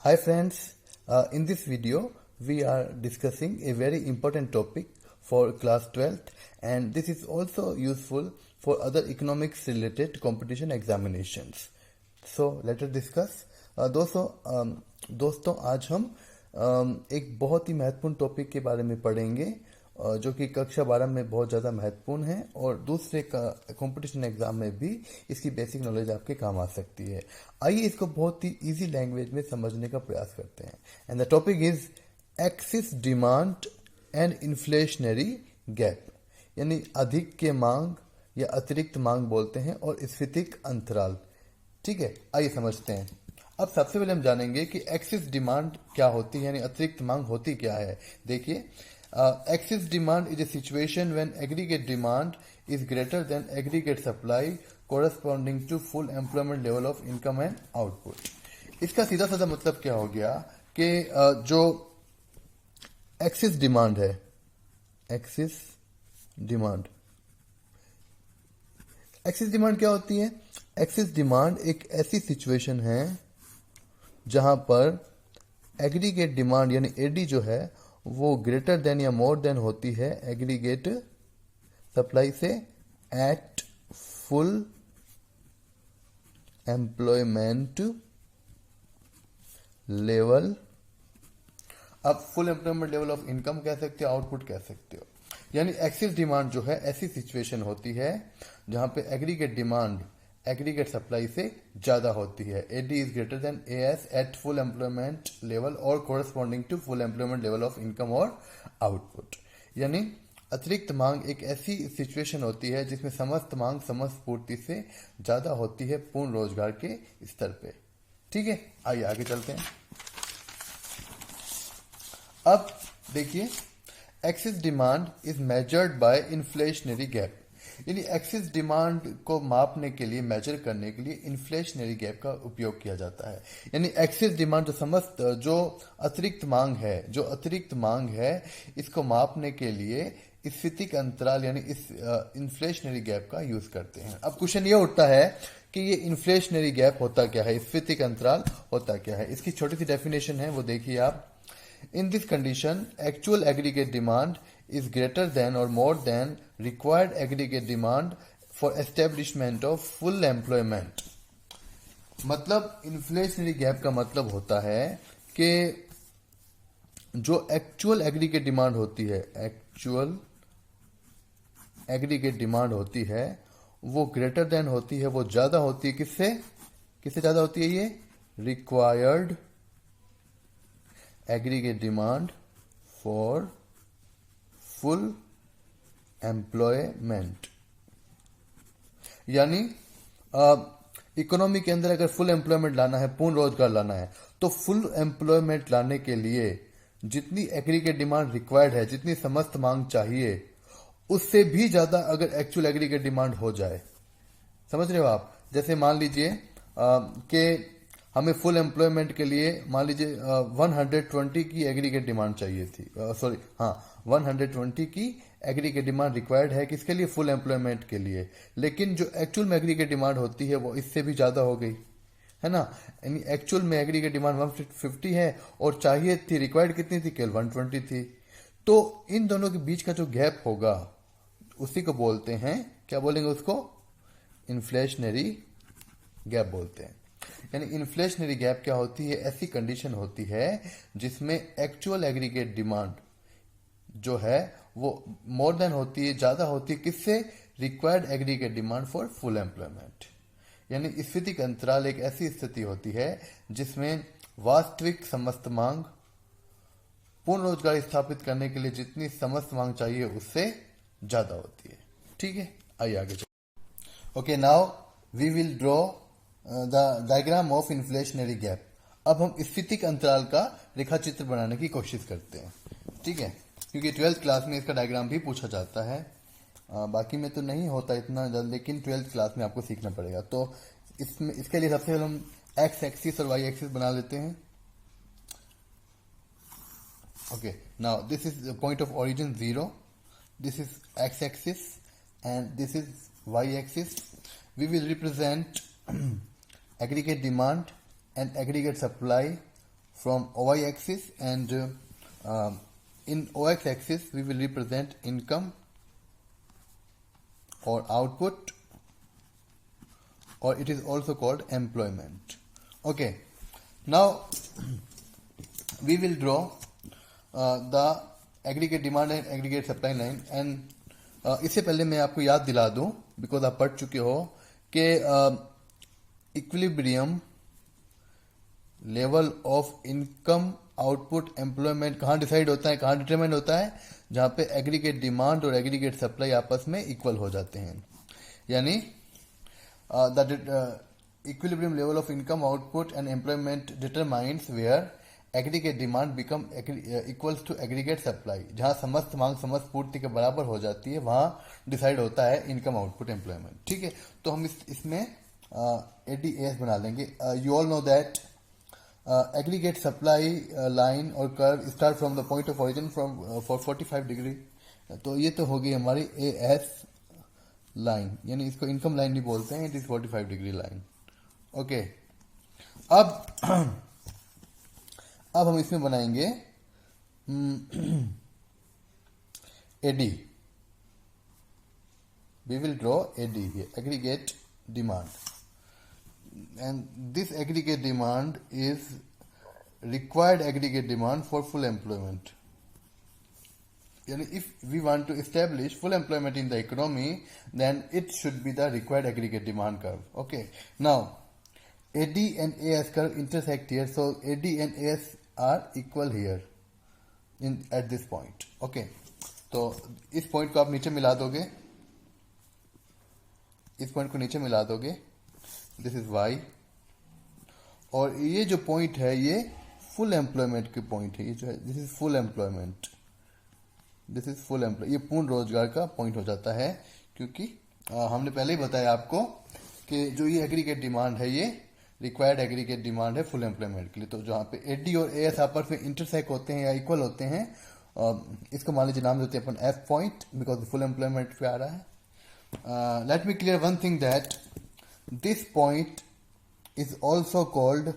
Hi friends, in this video we are discussing a very important topic for class 12th and this is also useful for other economics related competition examinations. So let us discuss. दोस्तों आज हम एक बहुत ही महत्वपूर्ण topic के बारे में पढ़ेंगे जो कि कक्षा 12 में बहुत ज़्यादा महत्वपूर्ण है और दूसरे कंपटीशन एग्जाम में भी इसकी बेसिक नॉलेज आपके काम आ सकती है। आइए इसको बहुत ही इजी लैंग्वेज में समझने का प्रयास करते हैं। And the topic is axis demand and inflationary gap, यानी अधिक के मांग या अतिरिक्त मांग बोलते हैं और स्फीतिक अंतराल। ठीक है, आइए समझते हैं। अब सबसे पहले हम जानेंगे कि एक्सिस डिमांड क्या होती है, यानी अतिरिक्त मांग होती क्या है। देखिए, excess demand is a situation when aggregate demand is greater than aggregate supply corresponding to full employment level of income and output। इसका सीधा साधा मतलब क्या हो गया कि जो एक्सिस डिमांड है, एक्सिस डिमांड क्या होती है? एक्सिस डिमांड एक ऐसी सिचुएशन है जहां पर एग्रीगेट डिमांड यानी एडी जो है वो ग्रेटर देन या मोर देन होती है एग्रीगेट सप्लाई से एट फुल एम्प्लॉयमेंट लेवल। अब full employment level of income कह सकते हो, आउटपुट कह सकते हो। यानी एक्सिस डिमांड जो है ऐसी सिचुएशन होती है जहां पे एग्रीगेट डिमांड एग्रीगेट सप्लाई से ज्यादा होती है। AD is greater than AS at full employment level और corresponding to full employment level of income और आउटपुट। यानी अतिरिक्त मांग एक ऐसी सिचुएशन होती है जिसमें समस्त मांग समस्त पूर्ति से ज्यादा होती है पूर्ण रोजगार के स्तर पे। ठीक है, आइए आगे चलते हैं। अब देखिए, axis demand is measured by inflationary gap, यानी एक्सिस डिमांड को मापने के लिए, मेजर करने के लिए इन्फ्लेशनरी गैप का उपयोग किया जाता है। यानी एक्सिस डिमांड जो अतिरिक्त मांग है इसको मापने के लिए स्फीतिक अंतराल यानी इस इन्फ्लेशनरी गैप का यूज करते हैं। अब क्वेश्चन ये उठता है कि ये इन्फ्लेशनरी गैप होता क्या है, स्फीतिक अंतराल होता क्या है। इसकी छोटी सी डेफिनेशन है, वो देखिए आप। In this condition, actual aggregate demand is greater than or more than required aggregate demand for establishment of full employment। मतलब इन्फ्लेशनरी गैप का मतलब होता है कि जो एक्चुअल एग्रीगेट डिमांड होती है, वो ग्रेटर देन होती है, वो ज्यादा होती है। किससे ज्यादा होती है? ये required aggregate demand for full employment. यानी इकोनॉमी के अंदर अगर फुल एम्प्लॉयमेंट लाना है, पूर्ण रोजगार लाना है, तो फुल एम्प्लॉयमेंट लाने के लिए जितनी एग्रीगेट डिमांड रिक्वायर्ड है, जितनी समस्त मांग चाहिए, उससे भी ज्यादा अगर एक्चुअल एग्रीगेट डिमांड हो जाए। समझ रहे हो आप? जैसे मान लीजिए कि हमें फुल एम्प्लॉयमेंट के लिए मान लीजिए 120 की एग्रीगेट डिमांड चाहिए थी, 120 की एग्रीगेट डिमांड रिक्वायर्ड है किसके लिए? फुल एम्प्लॉयमेंट के लिए। लेकिन जो एक्चुअल में एग्रीगेट डिमांड होती है वो इससे भी ज्यादा हो गई, है ना। यानी एक्चुअल में एग्रीगेट डिमांड 150 है और चाहिए थी, रिक्वायर्ड कितनी थी? केवल 120 थी। तो इन दोनों के बीच का जो गैप होगा उसी को बोलते हैं, क्या बोलेंगे उसको? इन्फ्लेशनरी गैप बोलते हैं। यानी इन्फ्लेशनरी गैप क्या होती है? ऐसी कंडीशन होती है जिसमें एक्चुअल एग्रीगेट डिमांड जो है वो मोर देन होती है, ज्यादा होती है। किससे? Required aggregate demand for full employment. यानी स्फीतिक अंतराल एक ऐसी स्थिति होती है जिसमें वास्तविक समस्त मांग, पूर्ण रोजगार स्थापित करने के लिए जितनी समस्त मांग चाहिए उससे ज्यादा होती है। ठीक है, आइए आगे चलिए। Okay, now we will draw the diagram of inflationary gap. अब हम स्फीतिक अंतराल का रेखा चित्र बनाने की कोशिश करते हैं। ठीक है, क्योंकि 12th क्लास में इसका डायग्राम भी पूछा जाता है, बाकी में तो नहीं होता इतना जल्द, लेकिन 12th क्लास में आपको सीखना पड़ेगा। तो इसके लिए सबसे पहले हम एक्स एक्सिस और वाई एक्सिस बना लेते हैं। Okay, now this is point of origin 0, this is x axis and this is y axis. We will represent aggregate demand and aggregate supply from OY axis, and in OX axis we will represent income or output, or it is also called employment. Okay, now we will draw the aggregate demand and aggregate supply line, and इससे पहले मैं आपको याद दिला दूं, because आप पढ़ चुके हो कि equilibrium level of income output employment कहाँ डिसाइड होता है, कहाँ डिटरमाइन होता है, जहां पे एग्रीगेट डिमांड और एग्रीगेट सप्लाई आपस में इक्वल हो जाते हैं. यानी the equilibrium level of income output and employment determines where aggregate demand become equals to aggregate supply. जहां समस्त मांग समस्त पूर्ति के बराबर हो जाती है, वहां डिसाइड होता है इनकम आउटपुट एम्प्लॉयमेंट. ठीक है, तो हम इसमें एडीएस बना लेंगे. You all know that aggregate supply line or curve start from the point of origin from for 45 degree. तो ये तो हो गई हमारी AS लाइन, यानी इसको इनकम लाइन नहीं बोलते हैं, it is 45 degree line. Okay, अब हम इसमें बनाएंगे AD. We will draw AD here, aggregate demand. And this aggregate demand is required aggregate demand for full employment. Yani if we want to establish full employment in the economy, then it should be the required aggregate demand curve. Okay, now AD and AS curve intersect here, so AD and AS are equal here at this point. Okay, तो इस point को आप नीचे मिला दोगे, इस point को नीचे मिला दोगे, दिस इज वाई, और ये जो पॉइंट है ये फुल एम्प्लॉयमेंट की पॉइंट है. ये जो है this is full employment, this is full employ, ये पूर्ण रोजगार का पॉइंट हो जाता है, क्योंकि हमने पहले ही बताया आपको कि जो ये एग्रीगेट डिमांड है ये रिक्वायर्ड एग्रीगेट डिमांड है फुल एम्प्लॉयमेंट के लिए. तो जहां पे एडी और एएस आपस में इंटरसेक्ट होते हैं या इक्वल होते हैं, इसको मान लीजिए नाम देते हैं अपन F point, because full employment पे आ रहा है. Let me clear one thing that this point is also called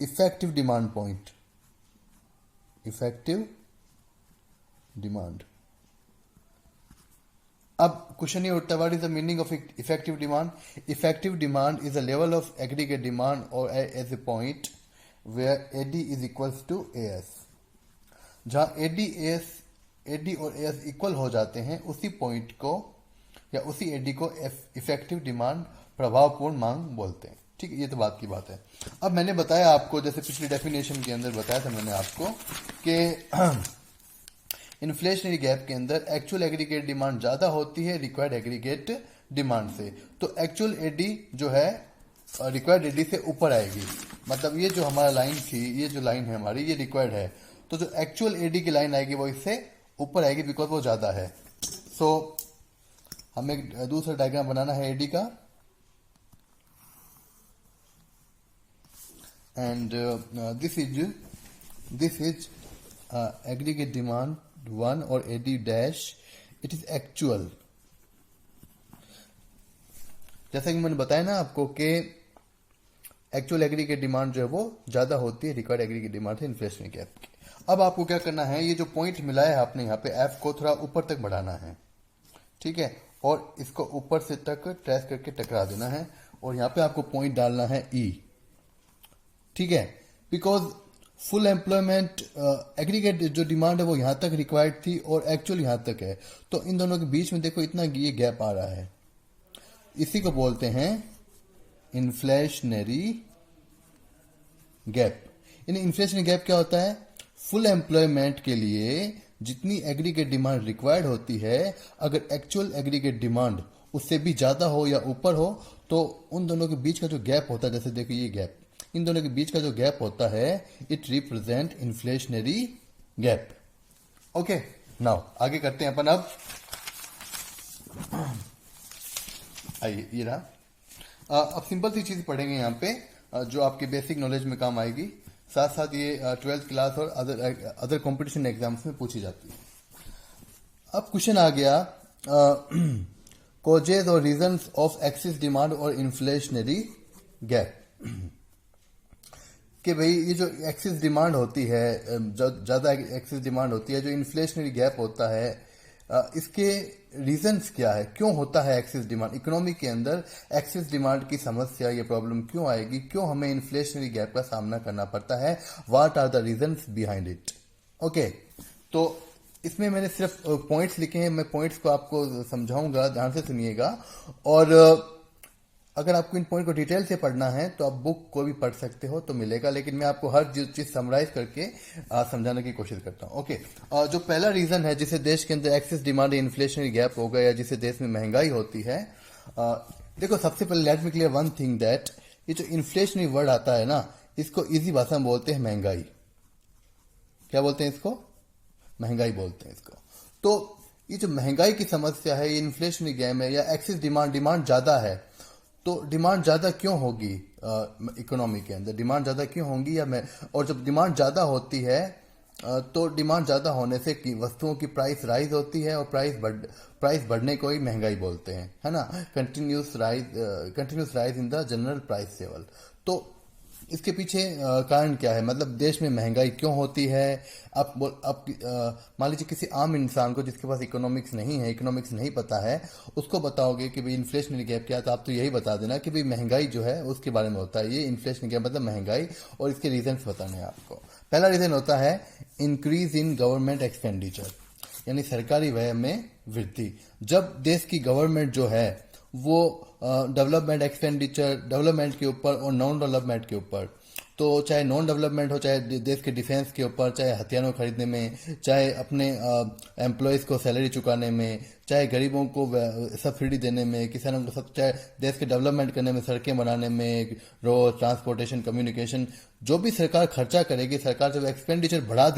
effective demand point. Effective demand. अब क्वेश्चन ये उठता है, what is the meaning of effective demand? Effective demand is a level of aggregate demand और as a point where AD is equals to AS. जहां AD और AS इक्वल हो जाते हैं, उसी पॉइंट को या उसी एडी को इफेक्टिव डिमांड, प्रभावपूर्ण मांग बोलते हैं. ठीक है, ये तो बात की बात है. अब मैंने बताया आपको, जैसे पिछली डेफिनेशन के अंदर बताया था मैंने आपको कि इन्फ्लेशनरी गैप के अंदर एक्चुअल एग्रीगेट डिमांड ज्यादा होती है रिक्वायर्ड एग्रीगेट डिमांड से. तो एक्चुअल एडी जो है रिक्वायर्ड एडी से ऊपर आएगी. मतलब ये जो हमारा लाइन थी, ये जो लाइन है हमारी, ये रिक्वायर्ड है, तो जो एक्चुअल एडी की लाइन आएगी वो इससे ऊपर आएगी, बिकॉज वो ज्यादा है. सो हमें एक दूसरा डायग्राम बनाना है एडी का, and this is aggregate demand 1 और AD dash, it is actual. जैसा कि मैंने बताया ना आपको कि एक्चुअल एग्रीगेट डिमांड जो है वो ज्यादा होती है रिक्वायर्ड एग्रीगेट डिमांड से इन्फ्लेशनरी गैप की. अब आपको क्या करना है, ये जो पॉइंट मिलाया है आपने यहाँ पे, एफ को थोड़ा ऊपर तक बढ़ाना है. ठीक है, और इसको ऊपर से तक ट्रेस करके टकरा देना है, और यहां पे आपको पॉइंट डालना है ई. ठीक है, बिकॉज फुल एम्प्लॉयमेंट एग्रीगेट जो डिमांड है वो यहां तक रिक्वायर्ड थी और एक्चुअल यहां तक है, तो इन दोनों के बीच में देखो इतना ये गैप आ रहा है. इसी को बोलते हैं इन्फ्लेशनरी गैप. यानी इन्फ्लेशनरी गैप क्या होता है? फुल एम्प्लॉयमेंट के लिए जितनी एग्रीगेट डिमांड रिक्वायर्ड होती है, अगर एक्चुअल एग्रीगेट डिमांड उससे भी ज्यादा हो या ऊपर हो, तो उन दोनों के बीच का जो गैप होता है, जैसे देखो ये गैप, इन दोनों के बीच का जो गैप होता है, it represent inflationary gap. Okay, now आगे करते हैं अपन. अब आइए, ये रहा. अब सिंपल सी चीज पढ़ेंगे यहाँ पे, जो आपकी बेसिक नॉलेज में काम आएगी, साथ साथ ये 12th क्लास और अदर कंपटीशन एग्जाम्स में पूछी जाती है. अब क्वेश्चन आ गया, कॉजेज और रीजंस ऑफ एक्सेस डिमांड और इन्फ्लेशनरी गैप. कि भाई ये जो एक्सेस डिमांड होती है, ज़्यादा एक्सेस डिमांड होती है, जो इन्फ्लेशनरी गैप होता है, इसके रीजंस क्या है, क्यों होता है एक्सेस डिमांड इकोनॉमी के अंदर, एक्सेस डिमांड की समस्या, ये प्रॉब्लम क्यों आएगी, क्यों हमें इन्फ्लेशनरी गैप का सामना करना पड़ता है, what are the reasons behind it. Okay, तो इसमें मैंने सिर्फ पॉइंट्स लिखे हैं, मैं पॉइंट्स को आपको समझाऊंगा, ध्यान से सुनिएगा। और अगर आपको इन पॉइंट को डिटेल से पढ़ना है तो आप बुक को भी पढ़ सकते हो तो मिलेगा, लेकिन मैं आपको हर चीज समराइज करके समझाने की कोशिश करता हूँ। ओके, जो पहला रीजन है जिसे देश के अंदर एक्सेस डिमांड इन्फ्लेशनरी गैप हो गया या जिसे देश में महंगाई होती है, देखो सबसे पहले late me clear one thing that ये जो इन्फ्लेशनरी वर्ड आता है ना, इसको इजी भाषा में बोलते हैं महंगाई। क्या बोलते हैं इसको? महंगाई बोलते हैं इसको। तो ये जो महंगाई की समस्या है, ये इन्फ्लेशनरी गैप है या एक्सेस डिमांड ज्यादा है, तो डिमांड ज्यादा क्यों होगी इकोनॉमी के अंदर, डिमांड ज्यादा क्यों होगी और जब डिमांड ज्यादा होती है तो डिमांड ज्यादा होने से वस्तुओं की प्राइस राइज होती है और प्राइस बढ़ने को ही महंगाई बोलते हैं, है ना। Continuous rise in the general price level. तो इसके पीछे कारण क्या है, मतलब देश में महंगाई क्यों होती है। आप मान लीजिए किसी आम इंसान को जिसके पास इकोनॉमिक्स नहीं पता है, उसको बताओगे कि भाई इन्फ्लेशनरी गैप क्या है, तो आप तो यही बता देना कि भाई महंगाई जो है उसके बारे में होता है। ये इन्फ्लेशनरी गैप मतलब महंगाई, और इसके रीजंस बताने हैं आपको। पहला रीजन होता है इंक्रीज इन गवर्नमेंट एक्सपेंडिचर, यानी सरकारी व्यय में वृद्धि। जब देश की गवर्नमेंट जो है वो डेवलपमेंट एक्सपेंडिचर, डेवलपमेंट के ऊपर और नॉन डेवलपमेंट के ऊपर, तो चाहे नॉन डेवलपमेंट हो, चाहे देश के डिफेंस के ऊपर, चाहे हथियारों खरीदने में, चाहे अपने एम्प्लॉयज़ को सैलरी चुकाने में, चाहे गरीबों को सब्सिडी देने में, किसानों को सब, चाहे देश के डेवलपमेंट करने में, सड़कें बनाने में, रोड ट्रांसपोर्टेशन, कम्युनिकेशन, जो भी सरकार खर्चा करेगी, सरकार जब एक्सपेंडिचर बढ़ा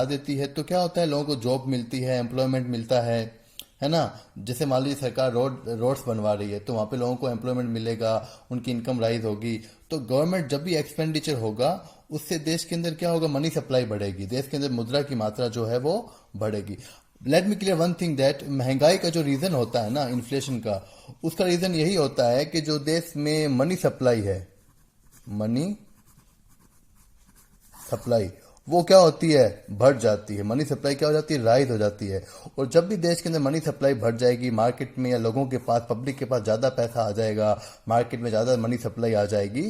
देती है तो क्या होता है, लोगों को जॉब मिलती है, एम्प्लॉयमेंट मिलता है ना। जैसे मान लीजिए सरकार रोड्स बनवा रही है तो वहां पे लोगों को एम्प्लॉयमेंट मिलेगा, उनकी इनकम राइज होगी। तो गवर्नमेंट जब भी एक्सपेंडिचर होगा उससे देश के अंदर क्या होगा, मनी सप्लाई बढ़ेगी, देश के अंदर मुद्रा की मात्रा जो है वो बढ़ेगी। Late me clear one thing that महंगाई का जो रीजन होता है ना इन्फ्लेशन का, उसका रीजन यही होता है कि जो देश में मनी सप्लाई है, मनी सप्लाई वो क्या होती है, बढ़ जाती है। मनी सप्लाई क्या हो जाती है, राइज हो जाती है। और जब भी देश के अंदर मनी सप्लाई बढ़ जाएगी, मार्केट में या लोगों के पास, पब्लिक के पास ज्यादा पैसा आ जाएगा, मार्केट में ज्यादा मनी सप्लाई आ जाएगी,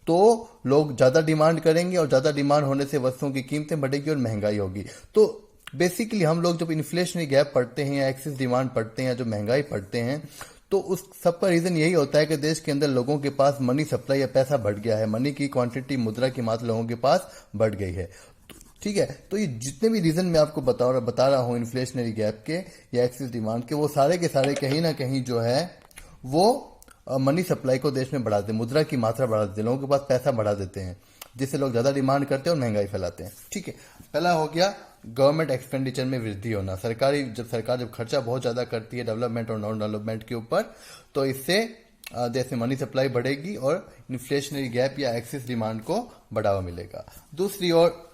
तो लोग ज्यादा डिमांड करेंगे और ज्यादा डिमांड होने से वस्तुओं की कीमतें बढ़ेगी और महंगाई होगी। तो बेसिकली हम लोग जब इन्फ्लेशनरी गैप पढ़ते हैं या एक्सेस डिमांड पढ़ते हैं या जो महंगाई पढ़ते हैं, तो उस सब का रीजन यही होता है कि देश के अंदर लोगों के पास मनी सप्लाई या पैसा बढ़ गया है, मनी की क्वांटिटी, मुद्रा की मात्रा लोगों के पास बढ़ गई है। ठीक है, तो ये जितने भी रीजन मैं आपको बता रहा हूं इन्फ्लेशनरी गैप के या एक्सेस डिमांड के, वो सारे के सारे कहीं ना कहीं जो है वो मनी सप्लाई को देश में बढ़ा देते, मुद्रा की मात्रा बढ़ा देते, लोगों के पास पैसा बढ़ा देते हैं, जिससे लोग ज्यादा डिमांड करते हैं और महंगाई फैलाते हैं। ठीक है, पहला हो गया गवर्नमेंट एक्सपेंडिचर में वृद्धि होना। सरकार जब खर्चा बहुत ज्यादा करती है डेवलपमेंट और नॉन डेवलपमेंट के ऊपर, तो इससे देश में मनी सप्लाई बढ़ेगी और इन्फ्लेशनरी गैप या एक्सेस डिमांड को बढ़ावा मिलेगा। दूसरी ओर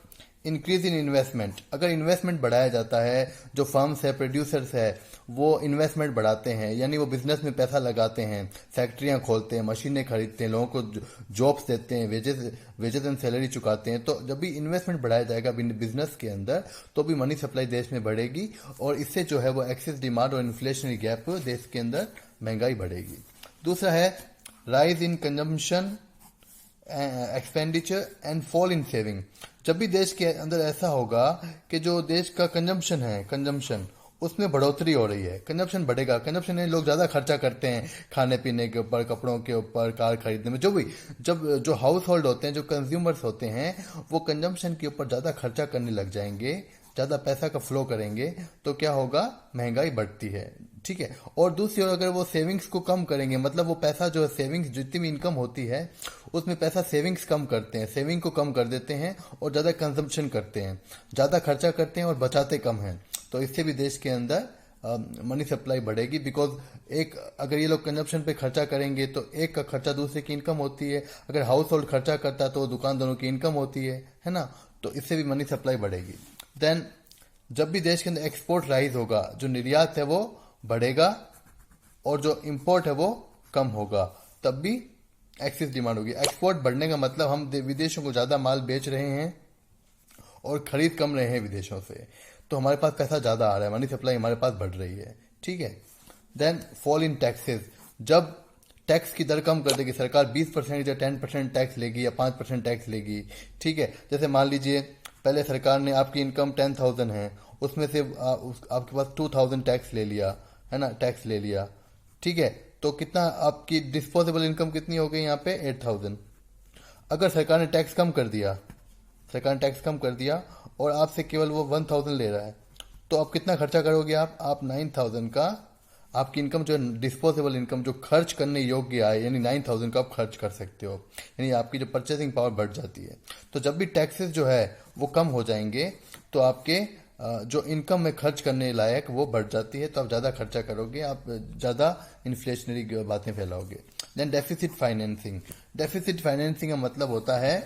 इंक्रीज इन इन्वेस्टमेंट, अगर इन्वेस्टमेंट बढ़ाया जाता है, जो फर्म्स है, प्रोड्यूसर्स है, वो इन्वेस्टमेंट बढ़ाते हैं, यानी वो बिजनेस में पैसा लगाते हैं, फैक्ट्रियां खोलते हैं, मशीनें खरीदते हैं, लोगों को जॉब्स देते हैं, वेजेस एंड सैलरी चुकाते हैं। तो जब भी इन्वेस्टमेंट बढ़ाया जाएगा बिजनेस के अंदर, तो भी मनी सप्लाई देश में बढ़ेगी और इससे जो है वो एक्सेस डिमांड और इन्फ्लेशनरी गैप देश के अंदर महंगाई बढ़ेगी। दूसरा है rise in consumption expenditure and fall in saving. जब भी देश के अंदर ऐसा होगा कि जो देश का कंजम्पशन उसमें बढ़ोतरी हो रही है, कंजम्पशन बढ़ेगा, कंजम्पशन में लोग ज्यादा खर्चा करते हैं, खाने पीने के ऊपर, कपड़ों के ऊपर, कार खरीदने में, जो हाउस होल्ड होते हैं, जो कंज्यूमर्स होते हैं, वो कंजम्पशन के ऊपर ज्यादा खर्चा करने लग जाएंगे, ज्यादा पैसा का फ्लो करेंगे, तो क्या होगा, महंगाई बढ़ती है। ठीक है, और दूसरी ओर अगर वो सेविंग्स को कम करेंगे, मतलब वो पैसा जो है सेविंग्स, जितनी भी इनकम होती है उसमें पैसा सेविंग्स कम करते हैं, सेविंग को कम कर देते हैं और ज्यादा कंजम्पशन करते हैं, ज्यादा खर्चा करते हैं और बचाते कम हैं, तो इससे भी देश के अंदर मनी सप्लाई बढ़ेगी। बिकॉज अगर ये लोग कंजम्पशन पे खर्चा करेंगे तो एक का खर्चा दूसरे की इनकम होती है, अगर हाउस होल्ड खर्चा करता है तो दुकान दोनों की इनकम होती है ना, तो इससे भी मनी सप्लाई बढ़ेगी। देन जब भी देश के अंदर एक्सपोर्ट राइज होगा, जो निर्यात है वो बढ़ेगा और जो इंपोर्ट है वो कम होगा, तब भी एक्सेस डिमांड होगी। एक्सपोर्ट बढ़ने का मतलब हम विदेशों को ज्यादा माल बेच रहे हैं और खरीद कम रहे हैं विदेशों से, तो हमारे पास पैसा ज्यादा आ रहा है, मनी सप्लाई हमारे पास बढ़ रही है। ठीक है। देन फॉल इन टैक्सेस, जब टैक्स की दर कम कर देगी सरकार, 20% या 10% टैक्स लेगी या 5% टैक्स लेगी। ठीक है। जैसे मान लीजिए पहले सरकार ने आपकी इनकम 10,000 है, उसमें से आपके पास 2,000 टैक्स ले लिया, है ना, टैक्स ले लिया। ठीक है। तो कितना आपकी डिस्पोजेबल इनकम कितनी हो गई यहाँ पे 8,000। अगर सरकार ने टैक्स कम कर दिया, सरकार ने टैक्स कम कर दिया और आपसे केवल वो 1,000 ले रहा है, तो आप कितना खर्चा करोगे? आप 9,000 का, आपकी इनकम जो डिस्पोजेबल इनकम जो खर्च करने योग्य आए, यानी 9,000 का आप खर्च कर सकते हो, यानी आपकी जो परचेसिंग पावर बढ़ जाती है। तो जब भी टैक्सेस जो है वो कम हो जाएंगे तो आपके जो इनकम में खर्च करने लायक वो बढ़ जाती है, तो आप ज़्यादा खर्चा करोगे, आप ज़्यादा इन्फ्लेशनरी बातें फैलाओगे। Then deficit financing, deficit financing का मतलब होता है,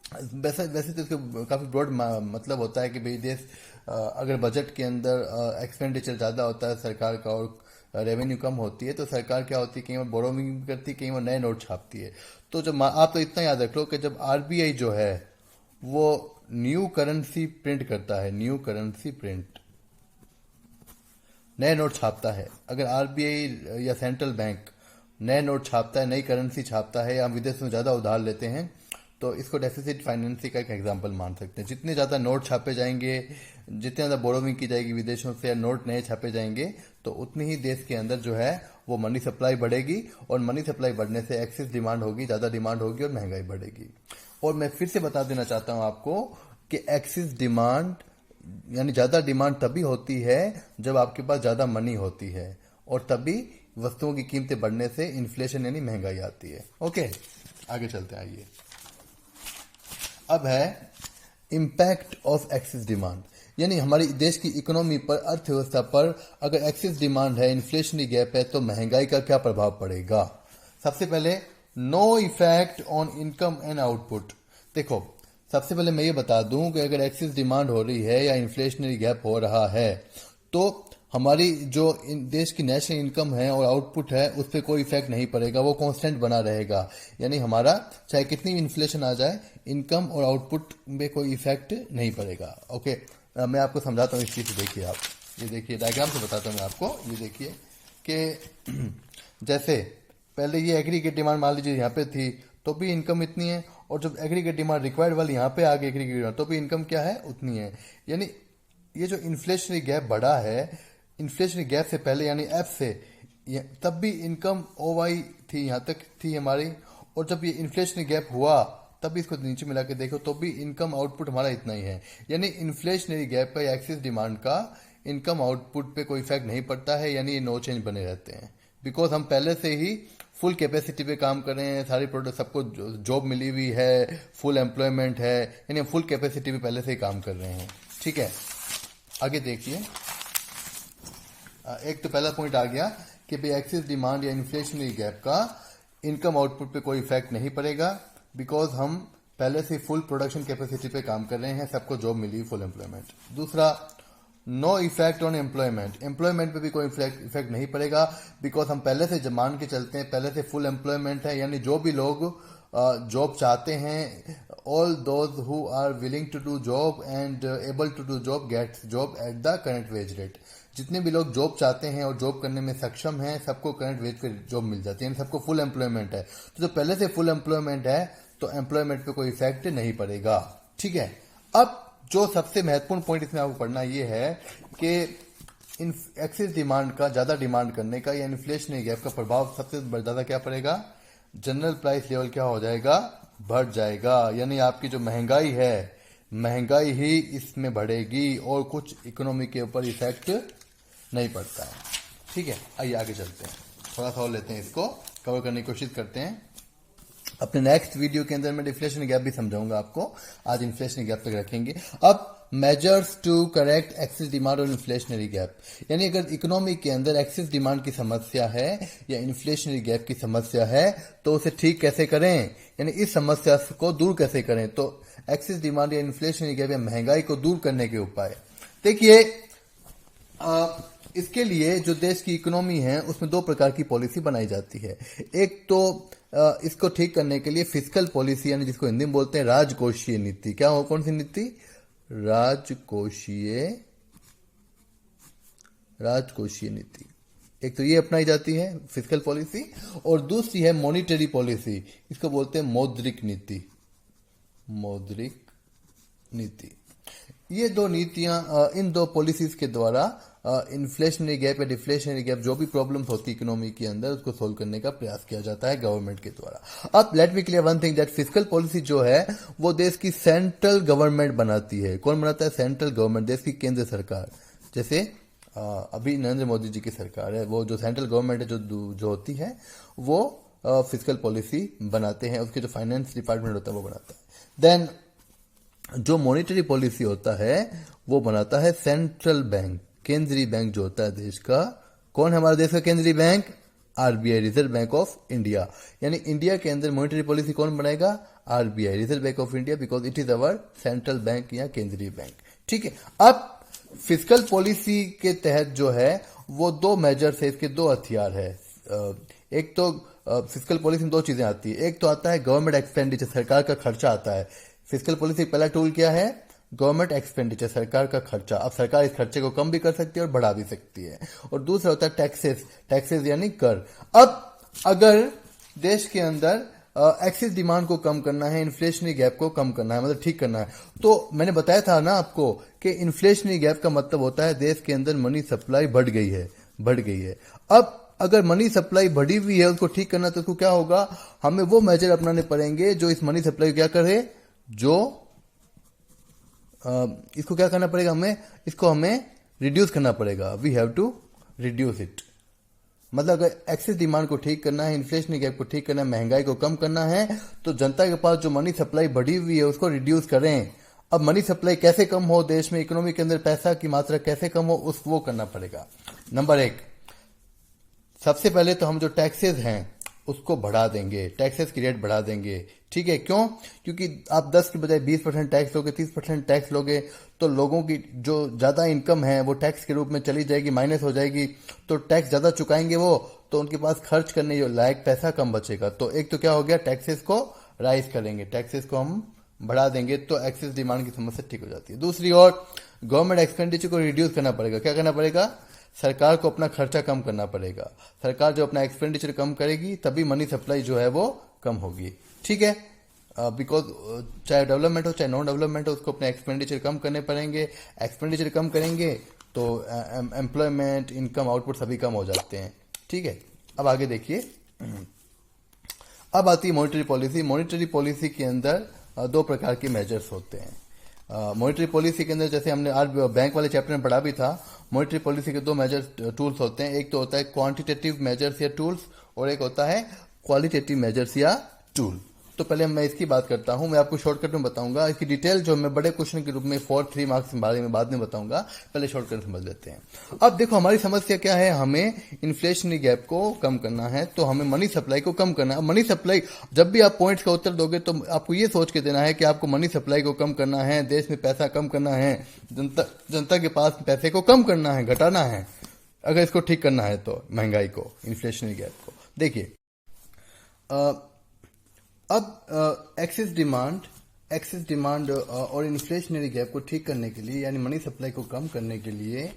वैसे वैसे तो इसका काफ़ी ब्रॉड मतलब होता है कि भाई देश अगर बजट के अंदर एक्सपेंडिचर ज़्यादा होता है सरकार का और रेवेन्यू कम होती है, तो सरकार क्या होती है, कहीं वो बोरोविंग करती है, कहीं वो नए नोट छापती है। तो जब आप तो इतना याद रख लो कि जब आरबीआई जो है वो न्यू करेंसी प्रिंट करता है, न्यू करेंसी प्रिंट, नए नोट छापता है, अगर आरबीआई या सेंट्रल बैंक नए नोट छापता है, नई करेंसी छापता है, या हम विदेश में ज़्यादा उधार लेते हैं, तो इसको डेफिसिट फाइनेंसिंग का एक एग्जांपल मान सकते हैं। जितने ज़्यादा नोट छापे जाएंगे, जितने ज़्यादा बोरोविंग की जाएगी विदेशों से, या नोट नए छापे जाएंगे, तो उतनी ही देश के अंदर जो है वो मनी सप्लाई बढ़ेगी, और मनी सप्लाई बढ़ने से एक्सेस डिमांड होगी, ज़्यादा डिमांड होगी और महंगाई बढ़ेगी। और मैं फिर से बता देना चाहता हूं आपको कि एक्सेस डिमांड यानी ज़्यादा डिमांड तभी होती है जब आपके पास ज़्यादा मनी होती है, और तभी वस्तुओं की कीमतें बढ़ने से इन्फ्लेशन यानी महंगाई आती है। ओके, आगे चलते हैं। आइए, अब है इम्पैक्ट ऑफ एक्सेस डिमांड, यानी हमारी देश की इकोनॉमी पर, अर्थव्यवस्था पर अगर एक्सेस डिमांड है, इन्फ्लेशनरी गैप है, तो महंगाई का क्या प्रभाव पड़ेगा। सबसे पहले no effect on income and output. देखो, सबसे पहले मैं ये बता दूं कि अगर एक्सेस डिमांड हो रही है या इन्फ्लेशनरी गैप हो रहा है, तो हमारी जो देश की नेशनल इनकम है और आउटपुट है उस पर कोई इफेक्ट नहीं पड़ेगा, वो कांस्टेंट बना रहेगा। यानी हमारा चाहे कितनी भी इन्फ्लेशन आ जाए, इनकम और आउटपुट में कोई इफेक्ट नहीं पड़ेगा। ओके, मैं आपको समझाता हूँ इस चीज़ से। देखिए, आप ये देखिए, डायग्राम से बताता हूँ मैं आपको। ये देखिए कि जैसे पहले ये एग्रीगेट डिमांड मान लीजिए यहाँ पे थी, तो भी इनकम इतनी है, और जब एग्रीगेट डिमांड रिक्वायर्ड वाली यहाँ पे आ गई एग्रीगेट डिमांड, तो भी इनकम क्या है, उतनी है। यानी ये जो इन्फ्लेशनरी गैप बढ़ा है, इन्फ्लेशनरी गैप से पहले यानी एफ से, तब भी इनकम ओवाई थी, यहाँ तक थी हमारी, और जब ये इन्फ्लेशनरी गैप हुआ तब भी इसको नीचे मिला के देखो तो भी इनकम आउटपुट हमारा इतना ही है। यानी इन्फ्लेशनरी गैप का या एक्सेस डिमांड का इनकम आउटपुट पे कोई इफेक्ट नहीं पड़ता है, यानी ये नो चेंज बने रहते हैं, बिकॉज हम पहले से ही फुल कैपेसिटी पे काम कर रहे हैं, सारी प्रोडक्ट सबको जॉब मिली हुई है, फुल एम्प्लॉयमेंट है, यानी हम फुल कैपेसिटी पे पहले से ही काम कर रहे हैं। ठीक है, आगे देखिए। एक तो पहला पॉइंट आ गया कि भाई एक्सेस डिमांड या इन्फ्लेशनरी गैप का इनकम आउटपुट पे कोई इफेक्ट नहीं पड़ेगा, बिकॉज हम पहले से फुल प्रोडक्शन कैपेसिटी पे काम कर रहे हैं, सबको जॉब मिली, फुल एम्प्लॉयमेंट। दूसरा, no effect on employment, employment पे भी कोई इफेक्ट नहीं पड़ेगा, बिकॉज हम पहले से जब मान के चलते हैं, पहले से फुल एम्प्लॉयमेंट है, यानी जो भी लोग जॉब चाहते हैं, all those who are willing to do job and able to do job gets job at the current wage rate. जितने भी लोग जॉब चाहते हैं और जॉब करने में सक्षम हैं, सबको करंट वेज पे जॉब मिल जाती है, सबको फुल एम्प्लॉयमेंट है। तो जो पहले से फुल एम्प्लॉयमेंट है तो एम्प्लॉयमेंट पे कोई इफेक्ट नहीं पड़ेगा। ठीक है, अब जो सबसे महत्वपूर्ण पॉइंट इसमें आपको पढ़ना ये है कि एक्सेस डिमांड का ज्यादा डिमांड करने का या इन्फ्लेशनरी गैप का प्रभाव सबसे ज्यादा क्या पड़ेगा, जनरल प्राइस लेवल क्या हो जाएगा, बढ़ जाएगा। यानी आपकी जो महंगाई है, महंगाई ही इसमें बढ़ेगी और कुछ इकोनॉमी के ऊपर इफेक्ट नहीं पड़ता है। ठीक है, आइए आगे चलते हैं, थोड़ा सा और लेते हैं, इसको कवर करने की कोशिश करते हैं। अपने नेक्स्ट वीडियो के अंदर मैं डिफ्लेशन गैप भी समझाऊंगा आपको, आज इन्फ्लेशनरी गैप तक रखेंगे। अब measures to correct excess demand और इन्फ्लेशनरी गैप, यानी अगर इकोनॉमी के अंदर एक्सेस डिमांड की समस्या है या इन्फ्लेशनरी गैप की समस्या है तो उसे ठीक कैसे करें, यानी इस समस्या को दूर कैसे करें। तो एक्सेस डिमांड या इन्फ्लेशनरी गैप या महंगाई को दूर करने के उपाय देखिए। इसके लिए जो देश की इकोनॉमी है उसमें दो प्रकार की पॉलिसी बनाई जाती है। एक तो इसको ठीक करने के लिए फिस्कल पॉलिसी यानी जिसको हिंदी में बोलते हैं राजकोषीय नीति, क्या हो, कौन सी नीति, राजकोषीय नीति। एक तो ये अपनाई जाती है फिस्कल पॉलिसी, और दूसरी है मॉनिटरी पॉलिसी, इसको बोलते हैं मौद्रिक नीति। ये दो नीतियां, इन दो पॉलिसीज के द्वारा इन्फ्लेशनरी गैप या डिफ्लेशनरी गैप जो भी प्रॉब्लम्स होती है इकोनॉमी के अंदर उसको सोल्व करने का प्रयास किया जाता है गवर्नमेंट के द्वारा। अब late me clear one thing that fiscal policy जो है वो देश की सेंट्रल गवर्नमेंट बनाती है। कौन बनाता है, सेंट्रल गवर्नमेंट, देश की केंद्र सरकार। जैसे अभी नरेंद्र मोदी जी की सरकार है, वो जो सेंट्रल गवर्नमेंट है जो होती है वो फिस्कल पॉलिसी बनाते हैं, उसके जो फाइनेंस डिपार्टमेंट होता है वो बनाता है। देन जो मॉनिटरी पॉलिसी होता है वो बनाता है सेंट्रल बैंक, केंद्रीय बैंक जो होता है देश का। कौन है हमारे देश का केंद्रीय bank, RBI, reserve bank of India. यानी इंडिया के अंदर मॉनिटरी पॉलिसी कौन बनाएगा, RBI, reserve bank of India, because it is our central bank या केंद्रीय बैंक। ठीक है, अब फिस्कल पॉलिसी के तहत जो है वो दो मेजर्स है, इसके दो हथियार है। एक तो फिस्कल पॉलिसी में दो चीजें आती है, एक तो आता है गवर्नमेंट एक्सपेंडिचर, सरकार का खर्चा आता है। फिस्कल पॉलिसी पहला टूल क्या है, गवर्नमेंट एक्सपेंडिचर, सरकार का खर्चा। अब सरकार इस खर्चे को कम भी कर सकती है और बढ़ा भी सकती है। और दूसरा होता है टैक्सेस यानी कर। अब अगर देश के अंदर एक्सेस डिमांड को कम करना है, इन्फ्लेशनरी गैप को कम करना है, मतलब ठीक करना है, तो मैंने बताया था ना आपको कि इन्फ्लेशनरी गैप का मतलब होता है देश के अंदर मनी सप्लाई बढ़ गई है। अब अगर मनी सप्लाई बढ़ी हुई है उसको ठीक करना, तो उसको क्या होगा, हमें वो मेजर अपनाने पड़ेंगे जो इस मनी सप्लाई को क्या करे, इसको क्या करना पड़ेगा, हमें रिड्यूस करना पड़ेगा। We have to reduce it. मतलब अगर एक्सेस डिमांड को ठीक करना है, इन्फ्लेशनरी गैप को ठीक करना है, महंगाई को कम करना है, तो जनता के पास जो मनी सप्लाई बढ़ी हुई है उसको रिड्यूस करें। अब मनी सप्लाई कैसे कम हो, देश में इकोनॉमी के अंदर पैसा की मात्रा कैसे कम हो, वो करना पड़ेगा। नंबर एक, सबसे पहले तो हम जो टैक्सेस हैं उसको बढ़ा देंगे, टैक्सेस की रेट बढ़ा देंगे। ठीक है, क्यों, क्योंकि आप 10 के बजाय 20% टैक्स लोगे, 30% टैक्स लोगे, तो लोगों की जो ज्यादा इनकम है वो टैक्स के रूप में चली जाएगी, माइनस हो जाएगी। तो टैक्स ज्यादा चुकाएंगे वो, तो उनके पास खर्च करने जो लायक पैसा कम बचेगा। तो एक तो क्या हो गया, टैक्सेस को राइज करेंगे, टैक्सेस को हम बढ़ा देंगे, तो एक्सेस डिमांड की समस्या ठीक हो जाती है। दूसरी ओर गवर्नमेंट एक्सपेंडिचर को रिड्यूस करना पड़ेगा। क्या करना पड़ेगा, सरकार को अपना खर्चा कम करना पड़ेगा। सरकार जो अपना एक्सपेंडिचर कम करेगी तभी मनी सप्लाई जो है वो कम होगी। ठीक है, बिकॉज चाहे डेवलपमेंट हो चाहे नॉन डेवलपमेंट हो, उसको अपने एक्सपेंडिचर कम करने पड़ेंगे। एक्सपेंडिचर कम करेंगे तो एम्प्लॉयमेंट, इनकम, आउटपुट सभी कम हो जाते हैं। ठीक है, अब आगे देखिए, अब आती है मॉनिटरी पॉलिसी। मॉनिटरी पॉलिसी के अंदर दो प्रकार के मेजर्स होते हैं। मॉनिटरी पॉलिसी के अंदर जैसे हमने आज बैंक वाले चैप्टर में पढ़ा भी था, मॉनिटरी पॉलिसी के दो मेजर टूल्स होते हैं। एक तो होता है क्वांटिटेटिव मेजर्स या टूल्स, और एक होता है क्वालिटेटिव मेजर्स या टूल। तो पहले मैं इसकी बात करता हूं, मैं आपको शॉर्टकट में बताऊंगा। इसकी डिटेल जो मैं बड़े क्वेश्चन के रूप में 4-3 मार्क्स के बारे में बाद में बताऊंगा, पहले शॉर्टकट समझ लेते हैं। अब देखो हमारी समस्या क्या है, हमें इन्फ्लेशनरी गैप को कम करना है, तो हमें मनी सप्लाई को कम करना है। अब मनी सप्लाई, जब भी आप पॉइंट्स का उत्तर दोगे तो आपको ये सोच के देना है कि आपको मनी सप्लाई को कम करना है, देश में पैसा कम करना है, जनता के पास पैसे को कम करना है, घटाना है, अगर इसको ठीक करना है तो महंगाई को, इन्फ्लेशनरी गैप को। देखिए अब एक्सेस डिमांड और इन्फ्लेशनरी गैप को ठीक करने के लिए, यानी मनी सप्लाई को कम करने के लिए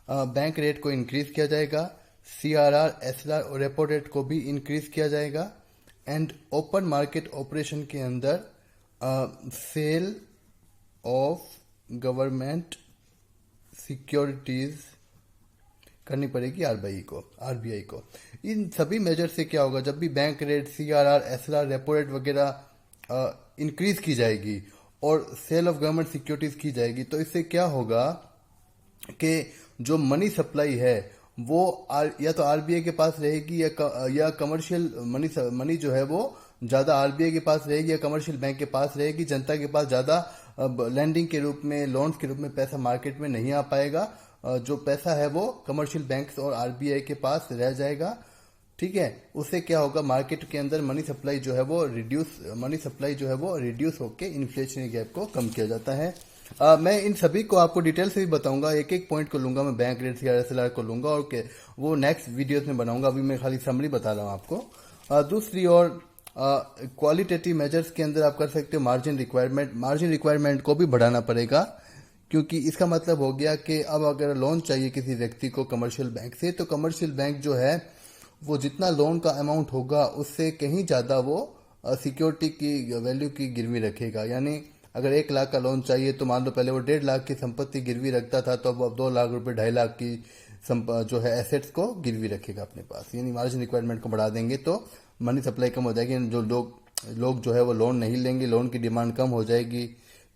बैंक रेट को इंक्रीज किया जाएगा, सीआरआर, एसएलआर और रेपो रेट को भी इंक्रीज किया जाएगा। एंड ओपन मार्केट ऑपरेशन के अंदर सेल ऑफ गवर्नमेंट सिक्योरिटीज करनी पड़ेगी आरबीआई को। इन सभी मेजर से क्या होगा, जब भी bank rate, CRR, SLR, repo rate वगैरह इंक्रीज की जाएगी और सेल ऑफ गवर्नमेंट सिक्योरिटीज की जाएगी, तो इससे क्या होगा कि जो मनी सप्लाई है वो या तो आरबीआई के पास रहेगी या कमर्शियल मनी जो है वो ज्यादा आरबीआई के पास रहेगी या कमर्शियल बैंक के पास रहेगी। जनता के पास ज्यादा लैंडिंग के रूप में, लोन्स के रूप में पैसा मार्केट में नहीं आ पाएगा। जो पैसा है वो कमर्शियल बैंक्स और आरबीआई के पास रह जाएगा। ठीक है, उससे क्या होगा, मार्केट के अंदर मनी सप्लाई जो है वो रिड्यूस होकर इन्फ्लेशनरी गैप को कम किया जाता है। मैं इन सभी को आपको डिटेल से भी बताऊंगा, एक एक पॉइंट को लूंगा, मैं बैंक रेट, सीआरआर, एसएलआर को लूंगा और वो नेक्स्ट वीडियोस में बनाऊंगा। अभी मैं खाली समरी बता रहा हूं आपको। दूसरी ओर क्वालिटेटिव मेजर्स के अंदर आप कर सकते हो मार्जिन रिक्वायरमेंट को भी बढ़ाना पड़ेगा, क्योंकि इसका मतलब हो गया कि अब अगर लोन चाहिए किसी व्यक्ति को कमर्शियल बैंक से, तो कमर्शियल बैंक जो है वो जितना लोन का अमाउंट होगा उससे कहीं ज़्यादा वो सिक्योरिटी की वैल्यू की गिरवी रखेगा। यानी अगर 1 लाख का लोन चाहिए तो मान लो पहले वो 1.5 लाख की संपत्ति गिरवी रखता था, तो अब 2 लाख रुपए 2.5 लाख की जो है एसेट्स को गिरवी रखेगा अपने पास। यानी मार्जिन रिक्वायरमेंट को बढ़ा देंगे तो मनी सप्लाई कम हो जाएगी। जो लोग जो है वो लोन नहीं लेंगे, लोन की डिमांड कम हो जाएगी,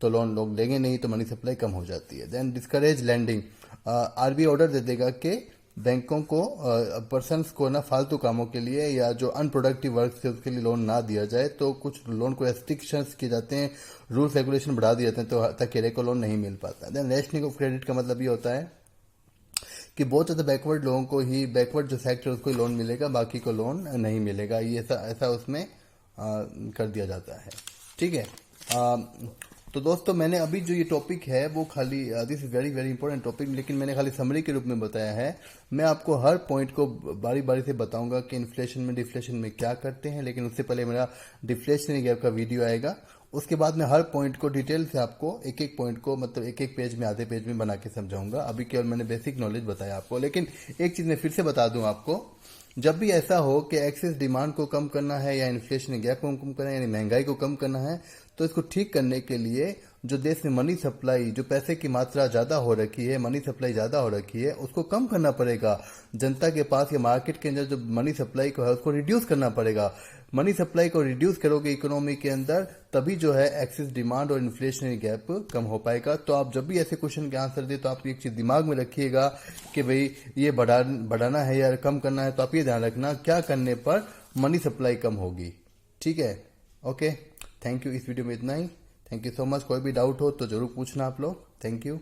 तो लोन लोग लेंगे नहीं, तो मनी सप्लाई कम हो जाती है। Then discourage lending, RBI order दे देगा कि बैंकों को पर्सन्स को ना फालतू कामों के लिए या जो अनप्रोडक्टिव वर्क है उसके लिए लोन ना दिया जाए। तो कुछ लोन को रेस्ट्रिक्शंस किए जाते हैं, रूल्स रेगुलेशन बढ़ा दिए जाते हैं, तो ताकि रेको लोन नहीं मिल पाता। देन रेशनिंग ऑफ क्रेडिट का मतलब ये होता है कि बहुत ज़्यादा बैकवर्ड लोगों को ही, बैकवर्ड जो सेक्टर उसको ही लोन मिलेगा, बाकी को लोन नहीं मिलेगा। ये ऐसा उसमें कर दिया जाता है। ठीक है। तो दोस्तों मैंने अभी जो ये टॉपिक है वो खाली this is very very important topic, लेकिन मैंने खाली समरी के रूप में बताया है। मैं आपको हर पॉइंट को बारी बारी से बताऊंगा कि इन्फ्लेशन में डिफ्लेशन में क्या करते हैं, लेकिन उससे पहले मेरा डिफ्लेशनरी गैप का वीडियो आएगा। उसके बाद मैं हर पॉइंट को डिटेल से आपको एक एक पॉइंट को मतलब एक एक पेज में, आधे पेज में बना के समझाऊंगा। अभी केवल मैंने बेसिक नॉलेज बताया आपको, लेकिन एक चीज मैं फिर से बता दूं आपको, जब भी ऐसा हो कि एक्सेस डिमांड को कम करना है या इन्फ्लेशन गैप को कम करना है, यानी महंगाई को कम करना है, तो इसको ठीक करने के लिए जो देश में मनी सप्लाई, जो पैसे की मात्रा ज्यादा हो रखी है, मनी सप्लाई ज्यादा हो रखी है, उसको कम करना पड़ेगा। जनता के पास या मार्केट के अंदर जो मनी सप्लाई को है उसको रिड्यूस करना पड़ेगा। मनी सप्लाई को रिड्यूस करोगे इकोनॉमी के अंदर, तभी जो है एक्सेस डिमांड और इन्फ्लेशनरी गैप कम हो पाएगा। तो आप जब भी ऐसे क्वेश्चन के आंसर दे तो आप एक चीज दिमाग में रखिएगा कि भाई ये बढ़ाना है या कम करना है, तो आप ये ध्यान रखना क्या करने पर मनी सप्लाई कम होगी। ठीक है, ओके, थैंक यू। इस वीडियो में इतना ही। Thank you so much. कोई भी डाउट हो तो जरूर पूछना आप लोग। Thank you.